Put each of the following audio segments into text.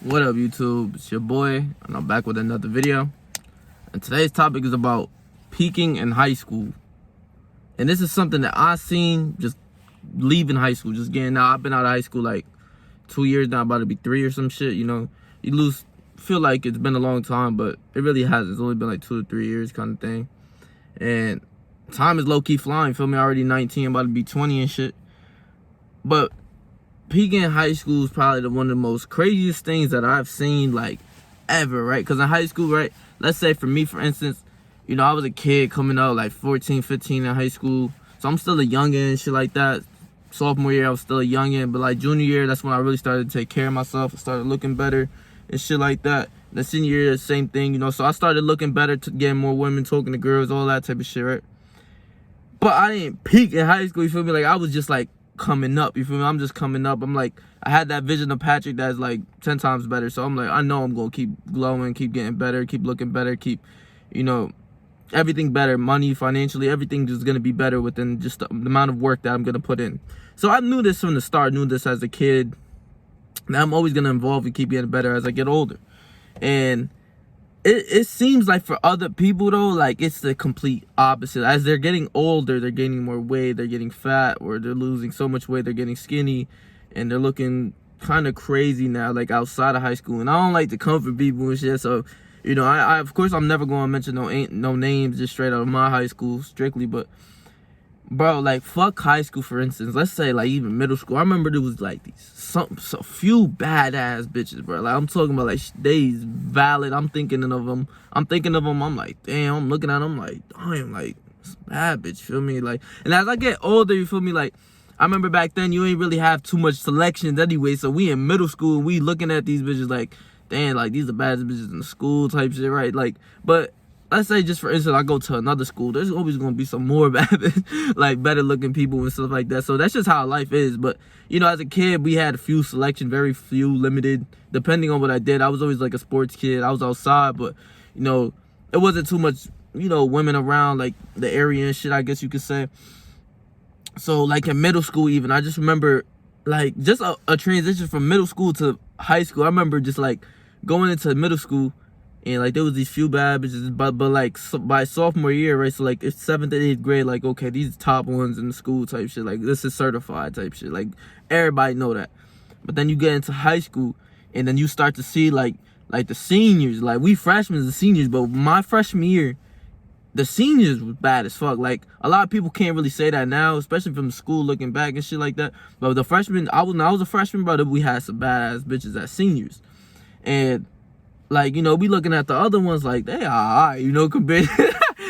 What up, YouTube? It's your boy, and I'm back with another video. And today's topic is about peaking in high school. And this is something that I seen just leaving high school, just getting out. I've been out of high school like 2 years now, about to be 3 or some shit. You know, you feel like it's been a long time, but it really hasn't. It's only been like 2 to 3 years kind of thing. And time is low-key flying, feel me? Already 19, about to be 20 and shit. But peaking in high school is probably one of the most craziest things that I've seen, like, ever, right? Because in high school, right, let's say for me, for instance, you know, I was a kid coming up, like 14, 15 in high school. So I'm still a youngin' and shit like that. Sophomore year, I was still a youngin'. But, like, junior year, that's when I really started to take care of myself. I started looking better and shit like that. The senior year, the same thing, you know. So I started looking better, to getting more women, talking to girls, all that type of shit, right? But I didn't peak in high school, you feel me? Like, I was just, like, coming up, you feel me? I'm just coming up. I'm like, I had that vision of Patrick that's like 10 times better. So I'm like, I know I'm gonna keep glowing, keep getting better, keep looking better, keep, you know, everything better, money, financially, everything just gonna be better within just the amount of work that I'm gonna put in. So I knew this from the start, knew this as a kid. Now I'm always gonna evolve and keep getting better as I get older. And it seems like for other people though, like it's the complete opposite. As they're getting older, they're gaining more weight, they're getting fat, or they're losing so much weight, they're getting skinny, and they're looking kind of crazy now, like outside of high school. And I don't like to comfort people and shit, so, you know, I of course I'm never going to mention no names just straight out of my high school strictly, but bro, like, fuck high school, for instance. Let's say, like, even middle school. I remember there was, like, so few badass bitches, bro. Like, I'm talking about, like, they's valid. I'm thinking of them. I'm like, damn. I'm looking at them, like, damn, like, it's a bad bitch, feel me? Like, and as I get older, you feel me? Like, I remember back then, you ain't really have too much selections anyway. So we in middle school, and we looking at these bitches like, damn, like, these are the baddest bitches in the school type shit, right? Like, but let's say, just for instance, I go to another school, there's always going to be some more bad, like, better looking people and stuff like that. So that's just how life is. But, you know, as a kid, we had a few selection, very few, limited, depending on what I did. I was always like a sports kid. I was outside, but, you know, it wasn't too much, you know, women around, like, the area and shit, I guess you could say. So, like, in middle school even, I just remember, like, just a transition from middle school to high school. I remember just, like, going into middle school, and, like, there was these few bad bitches, but like, so by sophomore year, right, so, like, it's 7th and 8th grade, like, okay, these top ones in the school type shit, like, this is certified type shit, like, everybody know that. But then you get into high school, and then you start to see, like the seniors, like, we freshmen and seniors, but my freshman year, the seniors was bad as fuck. Like, a lot of people can't really say that now, especially from school looking back and shit like that. But the freshmen, I was a freshman, brother, we had some badass bitches as seniors. And, like, you know, we looking at the other ones like, they alright, you know, compared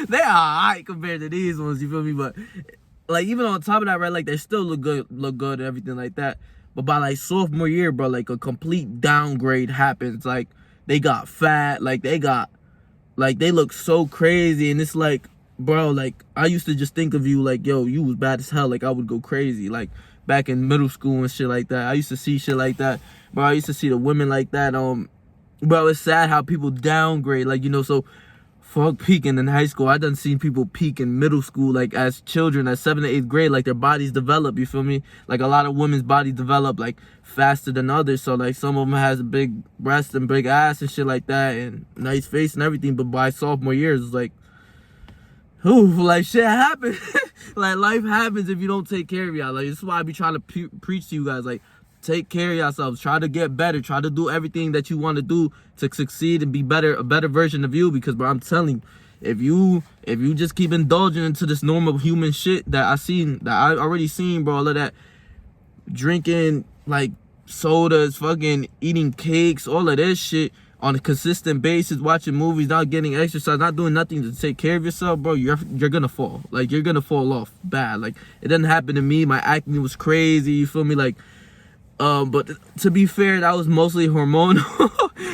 they alright compared to these ones, you feel me? But, like, even on top of that, right, like, they still look good and everything like that. But by, like, sophomore year, bro, like, a complete downgrade happens. Like, they got fat, like, they look so crazy, and it's like, bro, like, I used to just think of you like, yo, you was bad as hell, like, I would go crazy, like, back in middle school and shit like that. I used to see shit like that, bro. I used to see the women like that, bro, it's sad how people downgrade, like, you know. So fuck peaking in high school. I done seen people peak in middle school, like, as children, at 7th and 8th grade, like, their bodies develop, you feel me? Like, a lot of women's bodies develop, like, faster than others. So, like, some of them has a big breast and big ass and shit like that, and nice face and everything. But by sophomore years, it's like, ooh, like, shit happens. Like, life happens if you don't take care of y'all. Like, this is why I be trying to preach to you guys, like, take care of yourselves. Try to get better. Try to do everything that you want to do to succeed and be better, a better version of you. Because, bro, I'm telling you, if you just keep indulging into this normal human shit that I already seen, bro, all of that drinking, like, sodas, fucking eating cakes, all of this shit on a consistent basis, watching movies, not getting exercise, not doing nothing to take care of yourself, bro, you're gonna fall. Like, you're gonna fall off bad. Like, it didn't happen to me. My acne was crazy, you feel me? Like, but to be fair, that was mostly hormonal.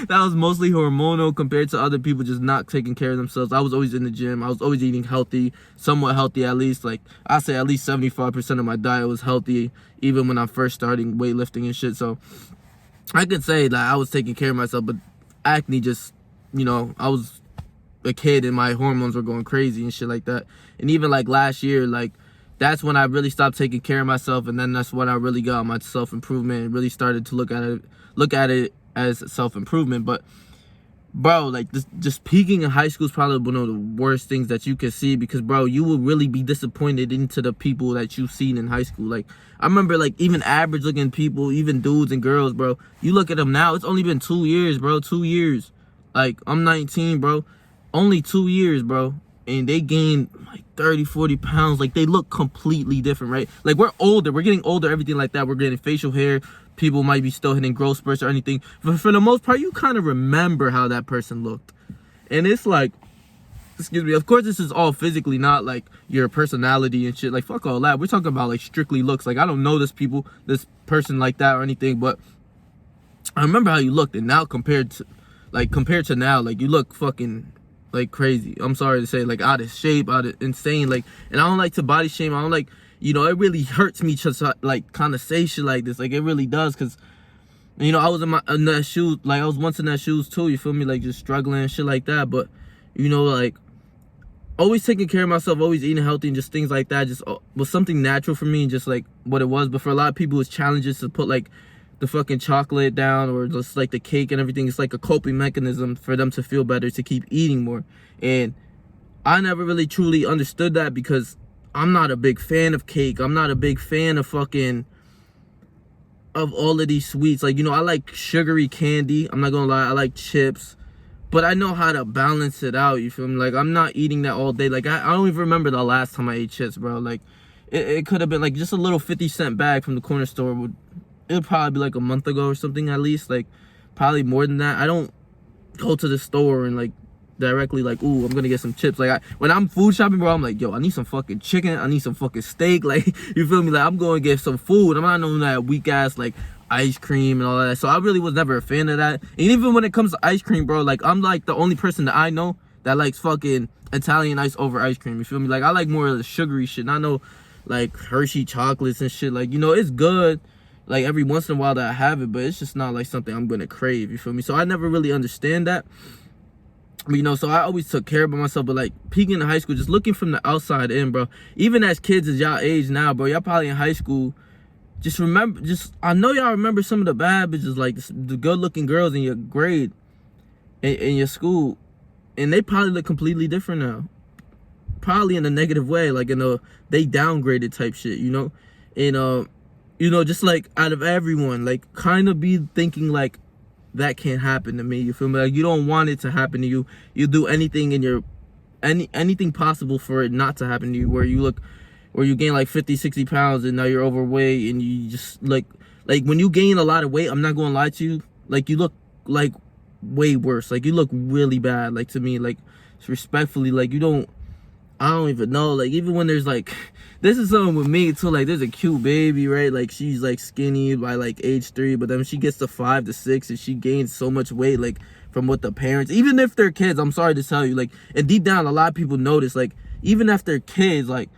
That was mostly hormonal compared to other people just not taking care of themselves. I was always in the gym. I was always eating healthy, somewhat healthy at least. Like, I say at least 75% of my diet was healthy, even when I'm first starting weightlifting and shit. So I could say that I was taking care of myself, but acne just, you know, I was a kid and my hormones were going crazy and shit like that. And even, like, last year, like, that's when I really stopped taking care of myself, and then that's when I really got my self-improvement and really started to look at it as self-improvement. But bro, like this, just peaking in high school is probably one of the worst things that you can see, because bro, you will really be disappointed into the people that you've seen in high school. Like I remember, like even average looking people, even dudes and girls, bro, you look at them now, it's only been 2 years, bro. 2 years. Like I'm 19, bro, only 2 years, bro, and they gained like 30-40 pounds. Like they look completely different, right? Like we're older, we're getting older, everything like that. We're getting facial hair, people might be still hitting growth spurts or anything, but for the most part, you kind of remember how that person looked. And it's like, excuse me, of course this is all physically, not like your personality and shit. Like fuck all that, we're talking about like strictly looks. Like I don't know this person like that or anything, but I remember how you looked. And now compared to now, like you look fucking like crazy. I'm sorry to say, like out of shape, out of insane. Like, and I don't like to body shame. I don't like, you know, it really hurts me to like kind of say shit like this. Like it really does, because you know I was in that shoes. Like I was once in that shoes too. You feel me? Like just struggling and shit like that. But you know, like always taking care of myself, always eating healthy, and just things like that just was something natural for me, and just like what it was. But for a lot of people, it's challenges to put like the fucking chocolate down, or just like the cake and everything. It's like a coping mechanism for them to feel better, to keep eating more. And I never really truly understood that, because I'm not a big fan of cake. I'm not a big fan of all of these sweets. Like, you know, I like sugary candy. I'm not gonna lie, I like chips. But I know how to balance it out, you feel me? Like, I'm not eating that all day. Like, I don't even remember the last time I ate chips, bro. Like, it could have been, like, just a little 50-cent bag from the corner store. It would probably be, like, a month ago or something at least. Like, probably more than that. I don't go to the store and, like, directly, like, ooh, I'm gonna get some chips. Like, when I'm food shopping, bro, I'm like, yo, I need some fucking chicken. I need some fucking steak. Like, you feel me? Like, I'm going to get some food. I'm not knowing that weak-ass, like, ice cream and all that. So I really was never a fan of that. And even when it comes to ice cream, bro, like I'm like the only person that I know that likes fucking Italian ice over ice cream. You feel me? Like I like more of the sugary shit. And I know like Hershey chocolates and shit. Like, you know, it's good like every once in a while that I have it, but it's just not like something I'm gonna crave. You feel me? So I never really understand that. But, you know, so I always took care of myself. But like peaking in high school, just looking from the outside in, bro, even as kids as y'all age now, bro, y'all probably in high school. Just remember, I know y'all remember some of the bad bitches, like the good-looking girls in your grade, in your school, and they probably look completely different now. Probably in a negative way, like in a they downgraded type shit, you know? And you know, just like out of everyone, like kind of be thinking like that can't happen to me. You feel me? Like you don't want it to happen to you. You do anything in your anything possible for it not to happen to you, where you gain like 50-60 pounds and now you're overweight, and you just like when you gain a lot of weight, I'm not gonna lie to you, like you look like way worse. Like you look really bad. Like to me, like respectfully, like I don't even know. Like even when there's like, this is something with me too, like there's a cute baby, right? Like she's like skinny by like age 3, but then when she gets to 5 to 6 and she gains so much weight, like from what the parents, even if they're kids, I'm sorry to tell you, like, and deep down a lot of people notice, like even if they're kids, like,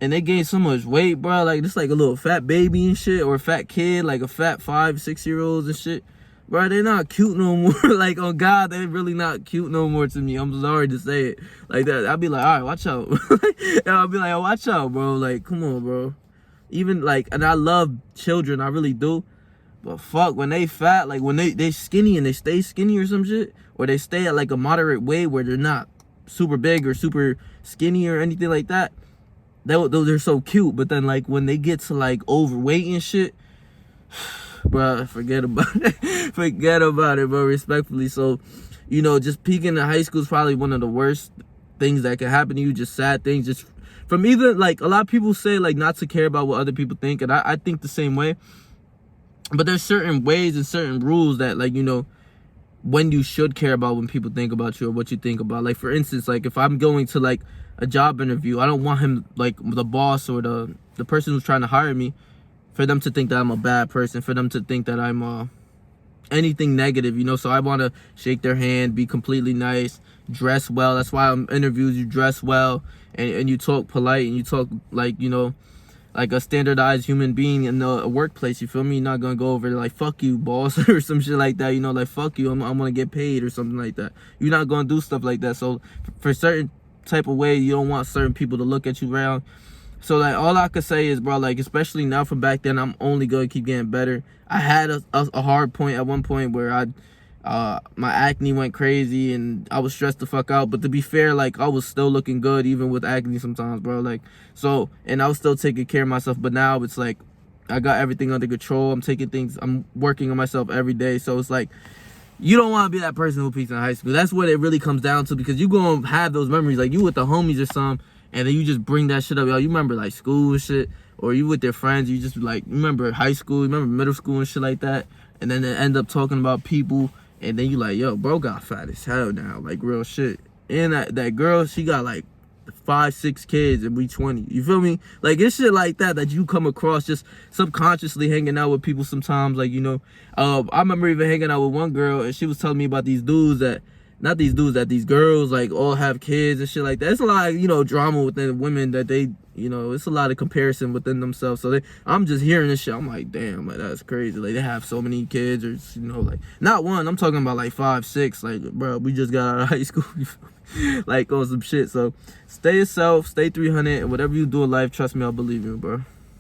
and they gain so much weight, bro, like just like a little fat baby and shit, or a fat kid, like a fat 5-6 year olds and shit, bro, they're not cute no more. Like on God, they're really not cute no more to me. I'm sorry to say it like that. I'll be like, all right, watch out. And I'll be like, oh, watch out, bro. Like, come on, bro. Even like, and I love children, I really do, but fuck, when they fat, like when they skinny and they stay skinny or some shit, or they stay at like a moderate weight where they're not super big or super skinny or anything like that, they're so cute. But then like when they get to like overweight and shit, bro, forget about it. Forget about it, bro, respectfully. So, you know, just peaking in high school is probably one of the worst things that can happen to you. Just sad things, just from either, like, a lot of people say like not to care about what other people think, and I think the same way. But there's certain ways and certain rules that, like, you know, when you should care about when people think about you or what you think about. Like, for instance, like if I'm going to like a job interview, I don't want him, like the boss or the person who's trying to hire me, for them to think that I'm a bad person, for them to think that I'm anything negative, you know. So I want to shake their hand, be completely nice, dress well. That's why in interviews you dress well, and you talk polite, and you talk like, you know, like a standardized human being in the workplace. You feel me? You're not gonna go over there like, fuck you, boss, or some shit like that, you know, like, fuck you, I'm gonna get paid or something like that. You're not gonna do stuff like that. So for certain type of way, you don't want certain people to look at you around So like all I could say is, bro, like especially now from back then, I'm only gonna keep getting better. I had a hard point at one point where my acne went crazy and I was stressed the fuck out. But to be fair, like I was still looking good even with acne sometimes, bro. Like so, and I was still taking care of myself. But now it's like I got everything under control. I'm working on myself every day. So it's like you don't want to be that person who peaks in high school. That's what it really comes down to, because you gonna have those memories, like you with the homies or something, and then you just bring that shit up. Yo, you remember like school and shit, or you with your friends, you just like remember high school, you remember middle school and shit like that, and then they end up talking about people, and then you like, yo, bro got fat as hell now, like real shit. And that girl, she got like 5-6 kids and we 20. You feel me? Like it's shit like that you come across just subconsciously hanging out with people sometimes. Like, you know, I remember even hanging out with one girl and she was telling me about these dudes that these girls like all have kids and shit like that. It's a lot of, you know, drama within women that they, you know, it's a lot of comparison within themselves. So I'm just hearing this shit. I'm like, damn, like that's crazy. Like they have so many kids, or you know, like not one. I'm talking about like 5, 6. Like, bro, we just got out of high school. Like on some shit. So stay yourself, stay 300, and whatever you do in life, trust me, I'll believe you, bro.